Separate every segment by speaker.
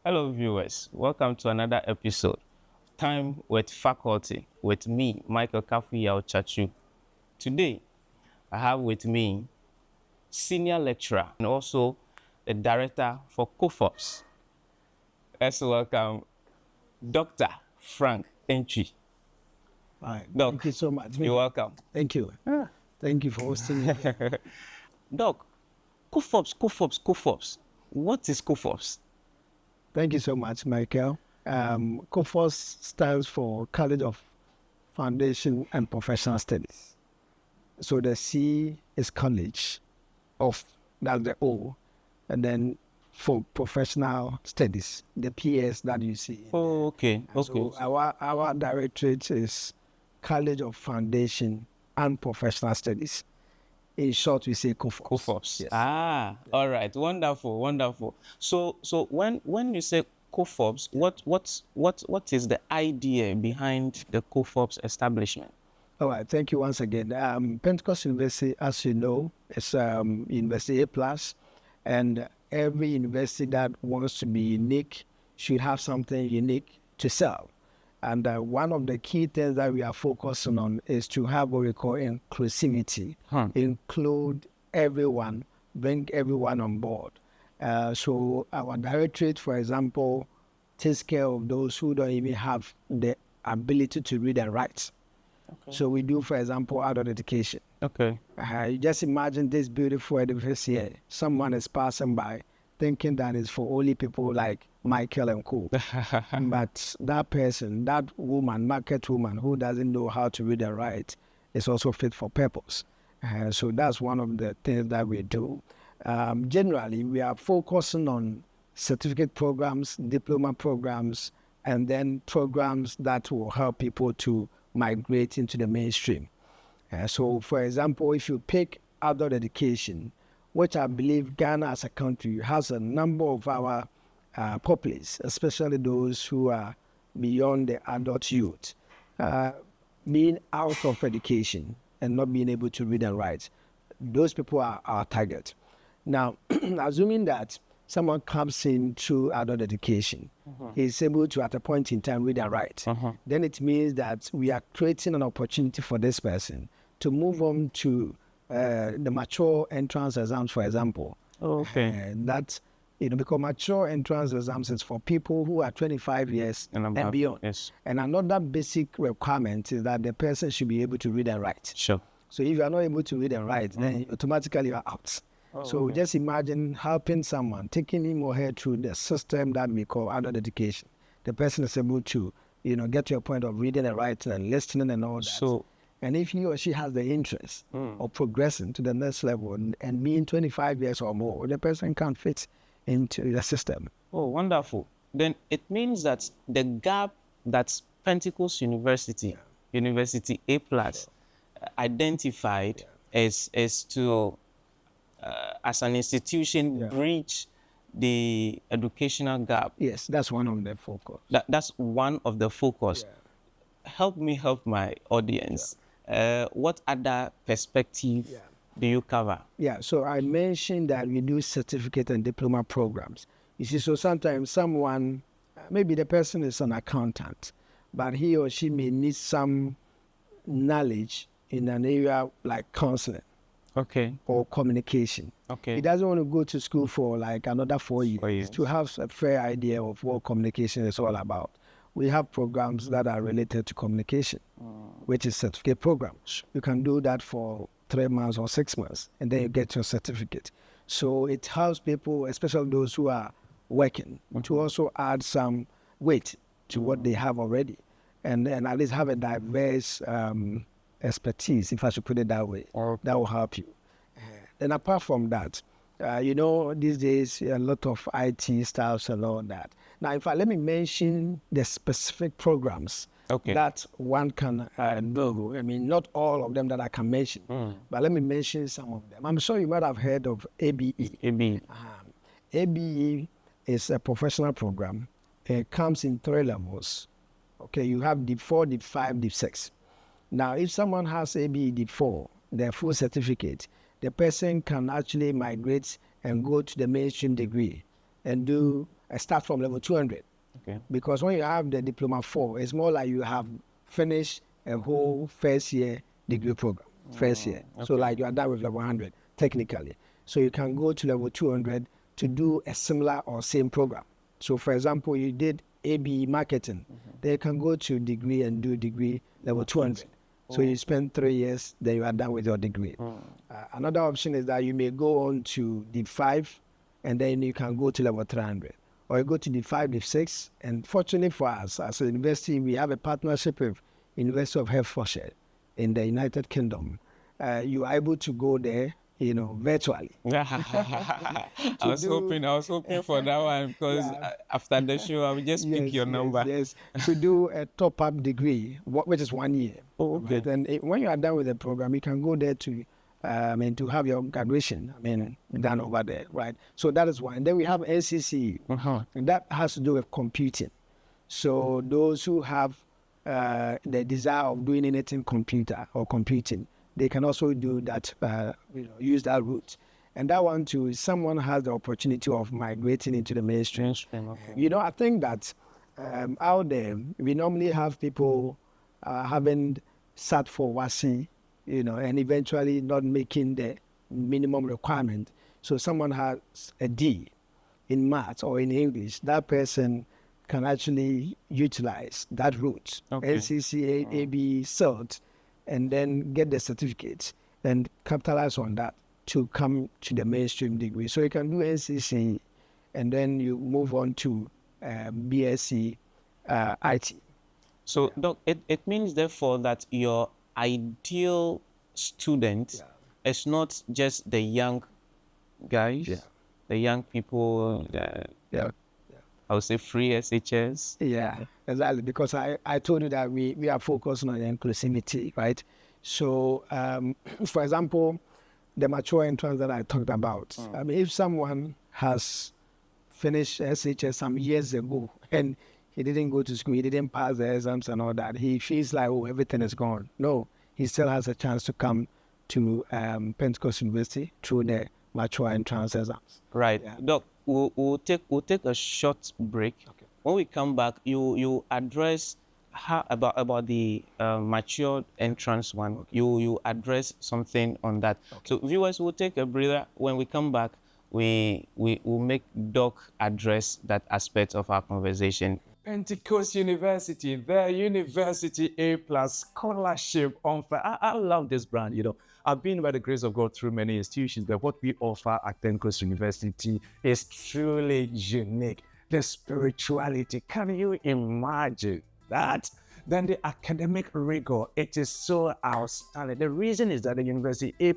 Speaker 1: Hello, viewers. Welcome to another episode. Time with Faculty with me, Michael Kafuyao Chachu. Today, I have with me Senior Lecturer and also the Director for COFOPs. Let's welcome Dr. Frank Entry.
Speaker 2: Right.
Speaker 1: Doc,
Speaker 2: Thank you so much.
Speaker 1: you're welcome.
Speaker 2: Thank you. Thank you for hosting me.
Speaker 1: Doc, COFOPs. What is COFOPs?
Speaker 2: Thank you so much, Michael. COFOS stands for College of Foundation and Professional Studies. So the C is college of, that's the O, and then for professional studies, the PS that you see.
Speaker 1: Oh, okay.
Speaker 2: So our directorate is College of Foundation and Professional Studies. In short, we say COFOPs.
Speaker 1: COFOPs.
Speaker 2: Yes.
Speaker 1: All right. Wonderful. So when you say COFOPs, what is the idea behind the COFOPs establishment?
Speaker 2: All right. Thank you once again. Pentecost University, as you know, is University A+, and every university that wants to be unique should have something unique to sell. And one of the key things that we are focusing on is to have what we call inclusivity, include everyone, bring everyone on board. So our directorate, for example, takes care of those who don't even have the ability to read and write. Okay. So we do, for example, adult education.
Speaker 1: Okay.
Speaker 2: You just imagine this beautiful edifice here. Someone is passing by thinking that it's for only people like Michael and Co. But that person, that woman, market woman who doesn't know how to read and write is also fit for purpose. So that's one of the things that we do. Generally, we are focusing on certificate programs, diploma programs, and then programs that will help people to migrate into the mainstream. So, for example, if you pick adult education, which I believe Ghana as a country has a number of our populace, especially those who are beyond the adult youth, being out of education and not being able to read and write. Those people are our target. Now, assuming that someone comes in through adult education, is able to, at a point in time, read and write, then it means that we are creating an opportunity for this person to move on to the mature entrance exams, for example.
Speaker 1: Okay.
Speaker 2: Because mature entrance exams is for people who are 25 years and beyond.
Speaker 1: Yes.
Speaker 2: And another basic requirement is that the person should be able to read and write.
Speaker 1: Sure.
Speaker 2: So if you are not able to read and write, then automatically you are out. Just imagine helping someone, taking him or her through the system that we call adult education. The person is able to, get to a point of reading and writing and listening and all that. And if he or she has the interest of progressing to the next level and being 25 years or more, the person can fit into the system.
Speaker 1: Oh, wonderful. Then it means that the gap that Pentecost University, University A+, identified is to, as an institution, bridge the educational gap.
Speaker 2: Yes, that's one of the focus.
Speaker 1: That's one of the focus. Help me help my audience. What other perspective do you cover?
Speaker 2: So I mentioned that we do certificate and diploma programs. You see, so sometimes someone, maybe the person is an accountant, but he or she may need some knowledge in an area like counseling.
Speaker 1: Okay.
Speaker 2: Or communication.
Speaker 1: Okay.
Speaker 2: He doesn't want to go to school for like another 4 years to have a fair idea of what communication is all about. We have programs that are related to communication, which is certificate programs. You can do that for 3 months or 6 months, and then you get your certificate. So it helps people, especially those who are working, to also add some weight to what they have already, and at least have a diverse expertise, if I should put it that way, that will help you. And apart from that, these days, a lot of IT styles and all that. Now, in fact, let me mention the specific programs that one can do. I mean, not all of them that I can mention, but let me mention some of them. I'm sure you might have heard of ABE.
Speaker 1: ABE.
Speaker 2: ABE is a professional program. It comes in 3 levels. Okay, you have Deep 4, Deep 5, Deep 6. Now, if someone has ABE Deep 4, their full certificate, the person can actually migrate and go to the mainstream degree and do start from level 200.
Speaker 1: Okay.
Speaker 2: Because when you have the Diploma 4, it's more like you have finished a whole first year degree program, first year. So like you are done with level 100, technically. So you can go to level 200 to do a similar or same program. So for example, you did AB marketing, then you can go to degree and do degree level 200. So you spend 3 years, then you are done with your degree. Another option is that you may go on to D5, and then you can go to level 300. Or you go to D5, D6, and fortunately for us, as a university, we have a partnership with University of Hertfordshire in the United Kingdom. You are able to go there, virtually.
Speaker 1: I was hoping for that one, because after the show, I will just pick your number.
Speaker 2: Yes, to do a top-up degree, which is 1 year.
Speaker 1: Oh, okay.
Speaker 2: Right? And when you are done with the program, you can go there to have your graduation, done over there, right? So that is one. And then we have NCCE, and that has to do with computing. So those who have the desire of doing anything computer or computing, they can also do that, use that route. And that one too, is someone has the opportunity of migrating into the mainstream.
Speaker 1: Okay.
Speaker 2: I think that out there, we normally have people having sat for WASI, and eventually not making the minimum requirement. So someone has a D in math or in English, that person can actually utilize that route, NCCE, AB, CILT, and then get the certificate and capitalize on that to come to the mainstream degree. So you can do NCCE, and then you move on to BSc IT.
Speaker 1: So, Doc, it means therefore that your ideal student is not just the young guys, the young people, I would say free SHS.
Speaker 2: Yeah, exactly. Because I told you that we are focusing on inclusivity, right? So, for example, the mature entrance that I talked about, if someone has finished SHS some years ago and he didn't go to school, he didn't pass the exams and all that, he feels like, everything is gone. No, he still has a chance to come to Pentecost University through the mature entrance exams.
Speaker 1: Right. Yeah. Doc, we'll take a short break. Okay. When we come back, you address about the mature entrance one. Okay. You address something on that. Okay. So viewers, will take a breather. When we come back, we will make Doc address that aspect of our conversation.
Speaker 3: Pentecost University, the University A+ scholarship on fire. I love this brand, I've been, by the grace of God, through many institutions, but what we offer at Pentecost University is truly unique. The spirituality, can you imagine that? Then the academic rigor, it is so outstanding. The reason is that the University A+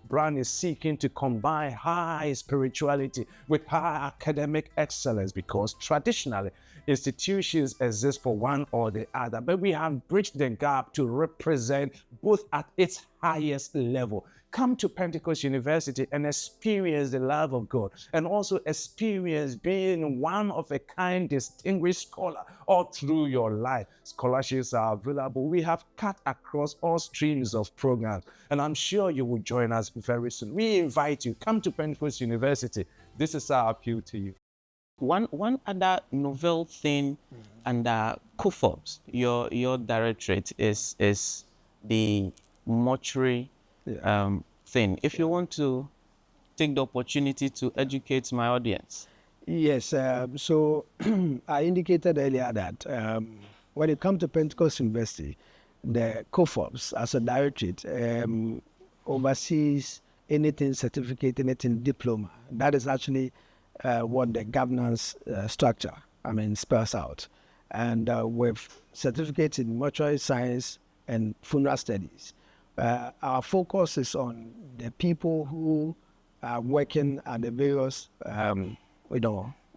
Speaker 3: brand is seeking to combine high spirituality with high academic excellence, because traditionally institutions exist for one or the other, but we have bridged the gap to represent both at its highest level. Come to Pentecost University and experience the love of God, and also experience being one of a kind, distinguished scholar all through your life. Scholarships are available. We have cut across all streams of programs, and I'm sure you will join us very soon. We invite you, come to Pentecost University. This is our appeal to you.
Speaker 1: One other novel thing under COFOPs, your directorate is the mortuary thing. If you want to take the opportunity to educate my audience.
Speaker 2: Yes, so I indicated earlier that when it comes to Pentecost University, the COFOPs as a directorate oversees anything certificate, anything diploma. That is actually what the governance structure, spells out. And with certificates in mortuary science and funeral studies, our focus is on the people who are working at the various,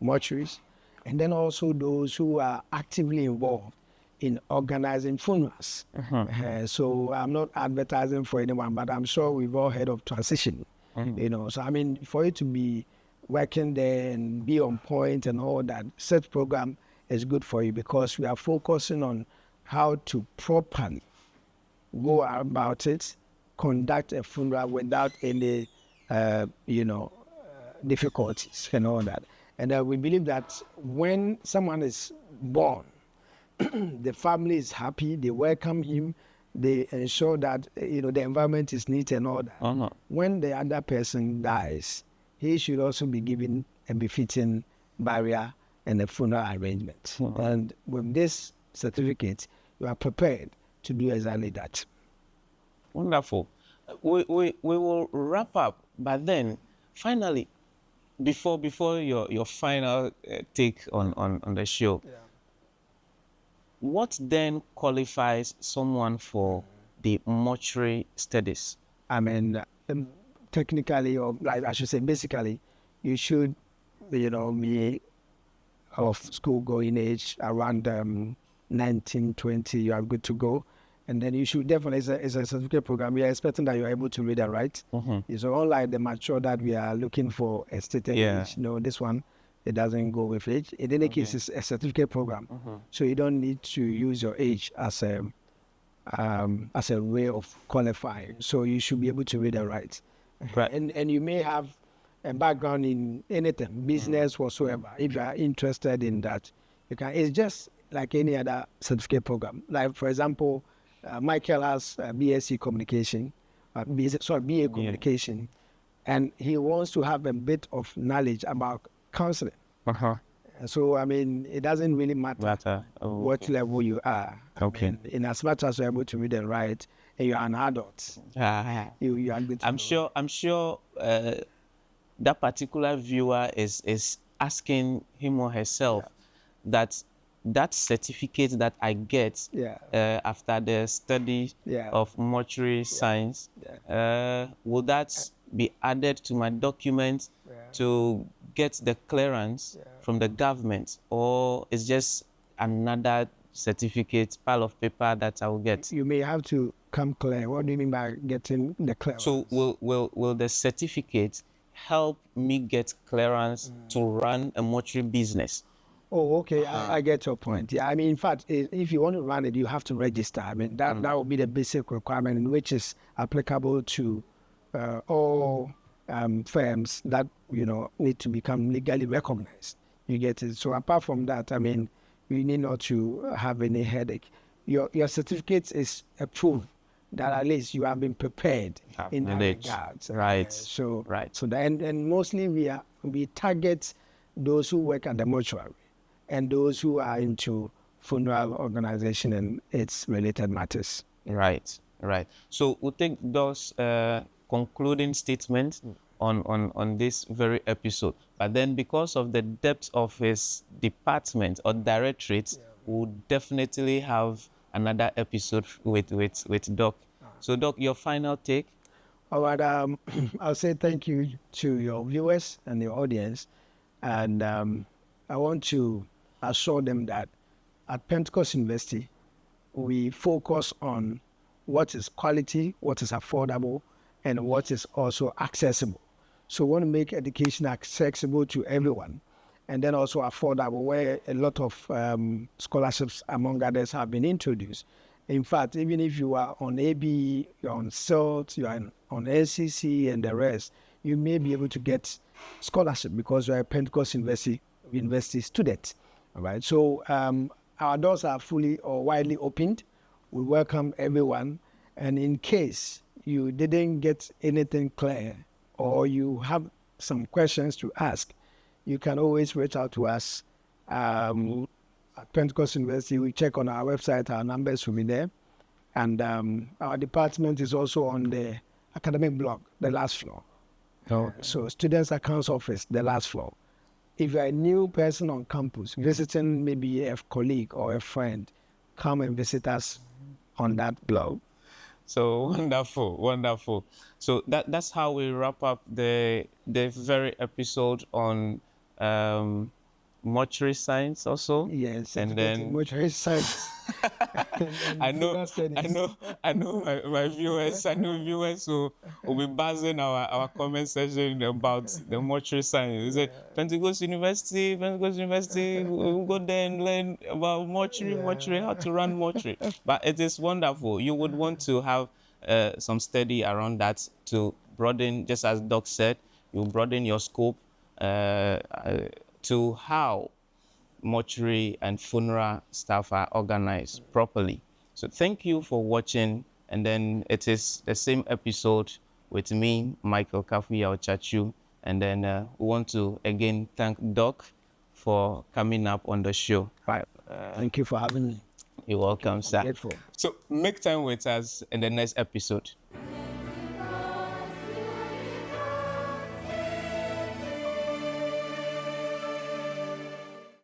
Speaker 2: mortuaries, and then also those who are actively involved in organizing funerals. So I'm not advertising for anyone, but I'm sure we've all heard of transition. So for you to be working there and be on point and all that, such program is good for you, because we are focusing on how to properly go about it, conduct a funeral without any, difficulties and all that. And we believe that when someone is born, the family is happy, they welcome him, they ensure that the environment is neat and all that.
Speaker 1: Uh-huh.
Speaker 2: When the other person dies, he should also be given a befitting burial and a funeral arrangement.
Speaker 1: Uh-huh.
Speaker 2: And with this certificate, you are prepared to do exactly that.
Speaker 1: Wonderful. We will wrap up, but then finally, before your final take on the show, what then qualifies someone for the mortuary studies?
Speaker 2: I mean, technically, or like I should say, basically, you should, be of school going age around 19, 20, you are good to go. And then you should definitely, it's a certificate program. We are expecting that you're able to read and write. It's unlike the mature that we are looking for a stated age. No, this one, it doesn't go with age. In any case, it's a certificate program. So you don't need to use your age as a way of qualifying. So you should be able to read and write.
Speaker 1: Right.
Speaker 2: And you may have a background in anything, business whatsoever. If you are interested in that, you can. It's just like any other certificate program. Like, for example, Michael has BSc Communication, BA Communication, and he wants to have a bit of knowledge about counseling. So, I mean, it doesn't really matter what level you are.
Speaker 1: Okay.
Speaker 2: I mean, in as much as you're able to read and write, and you're an adult, you are good to
Speaker 1: I'm sure that particular viewer is asking him or herself that certificate that I get after the study of mortuary science, will that be added to my document to get the clearance from the government, or is just another certificate, pile of paper that I will get?
Speaker 2: You may have to come clear. What do you mean by getting the clearance?
Speaker 1: So will the certificate help me get clearance to run a mortuary business?
Speaker 2: Oh, okay. I get your point. Yeah, I mean, in fact, if you want to run it, you have to register. I mean, that will be the basic requirement, which is applicable to all firms that need to become legally recognized. You get it. So apart from that, I mean, you need not to have any headache. Your certificate is a proof that at least you have been prepared in that regard.
Speaker 1: Right.
Speaker 2: So and mostly we target those who work at the mortuary and those who are into funeral organization and its related matters.
Speaker 1: Right. So we'll take those concluding statements on this very episode. But then because of the depth of his department or directorate, we'll definitely have another episode with Doc. So Doc, your final take?
Speaker 2: All right, I'll say thank you to your viewers and your audience. And I want to assure them that at Pentecost University, we focus on what is quality, what is affordable, and what is also accessible. So we want to make education accessible to everyone, and then also affordable, where a lot of scholarships, among others, have been introduced. In fact, even if you are on ABE, you're on CILT, you're on NCCE and the rest, you may be able to get scholarship because you're a Pentecost University student. All right. So our doors are fully or widely opened. We welcome everyone. And in case you didn't get anything clear or you have some questions to ask, you can always reach out to us at Pentecost University. We check on our website, our numbers will be there. And our department is also on the academic block, the last floor. So Students Accounts Office, the last floor. If you're a new person on campus, visiting maybe a colleague or a friend, come and visit us on that block.
Speaker 1: So wonderful. So that's how we wrap up the very episode on mortuary science also.
Speaker 2: Yes,
Speaker 1: and then
Speaker 2: mortuary science.
Speaker 1: I know my viewers. I know viewers who will be buzzing our comment section about the mortuary science. They say Pentecost University. We'll go there and learn about mortuary, how to run mortuary. But it is wonderful. You would want to have some study around that to broaden, just as Doc said, you broaden your scope. to how mortuary and funeral staff are organized properly. So thank you for watching. And then it is the same episode with me, Michael Kafuya Chachu. And then we want to again thank Doc for coming up on the show.
Speaker 2: Right. Thank you for having me.
Speaker 1: You're welcome, sir.
Speaker 2: Grateful.
Speaker 1: So make time with us in the next episode.